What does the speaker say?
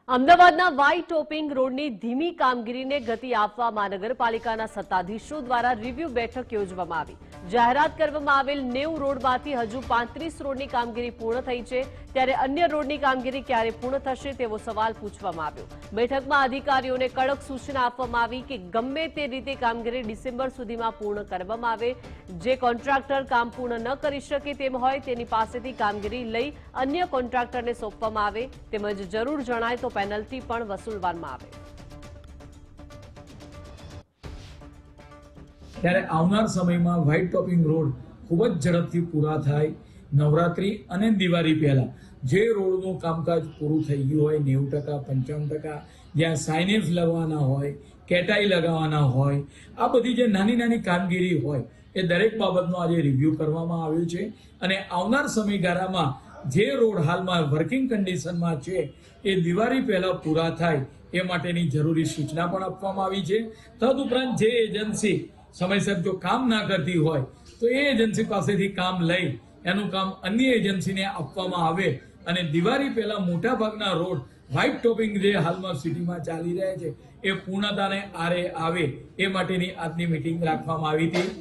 અમદાવાદના વાઈ ટોપિંગ રોડની ધીમી કામગીરીને ગતિ આપવા મહાનગરપાલિકાના સત્તાધીશો દ્વારા રિવ્યુ બેઠક યોજવામાં આવી। જાહેરાત કરવામાં આવેલ 90 રોડમાંથી હજુ 35 રોડની કામગીરી પૂર્ણ થઈ છે, ત્યારે અન્ય રોડની કામગીરી ક્યારે પૂર્ણ થશે તેવો સવાલ પૂછવામાં આવ્યો। બેઠકમાં અધિકારીઓને કડક સૂચના આપવામાં આવી કે ગમે તે રીતે કામગીરી ડિસેમ્બર સુધીમાં પૂર્ણ કરવામાં આવે। જે કોન્ટ્રાક્ટર કામ પૂર્ણ ન કરી શકે તેમ હોય તેની પાસેથી કામગીરી લઈ અન્ય કોન્ટ્રાક્ટરને સોંપવામાં આવે, તેમજ જરૂર જણાય તો પેનલ્ટી પણ વસૂલવામાં આવે। ત્યારે આવનાર સમયમાં વ્હાઇટ ટોપિંગ રોડ ખૂબ જ ઝડપથી પૂરા થાય। નવરાત્રી અને દિવાળી પહેલા જે રોડનું કામકાજ પૂરું થઈ ગયું હોય 90% 95%, જ્યાં સાઇનેજ લગાવવાના હોય, કેટાઈ લગાવવાના હોય, આ બધી જે નાની નાની કામગીરી હોય એ દરેક બાબતનો આજે રિવ્યુ કરવામાં આવ્યો છે અને આવનાર સમયગાળામાં જે રોડ હાલમાં વર્કિંગ કન્ડિશનમાં છે એ દિવાળી પહેલા પૂરા થાય એ માટેની જરૂરી સૂચના પણ આપવામાં આવી છે। તદુપરાંત જે એજન્સી સમયસર જો કામ ના કરતી હોય તો એ એજન્સી પાસેથી કામ લઈ એનું કામ અન્ય એજન્સીને આપવામાં આવે અને દિવાળી પહેલા મોટાભાગના રોડ વ્હાઇટ ટોપિંગ જે હાલમાં સિટીમાં ચાલી રહ્યા છે એ પૂર્ણતાને આરે આવે એ માટેની આજની મીટિંગ રાખવામાં આવી હતી।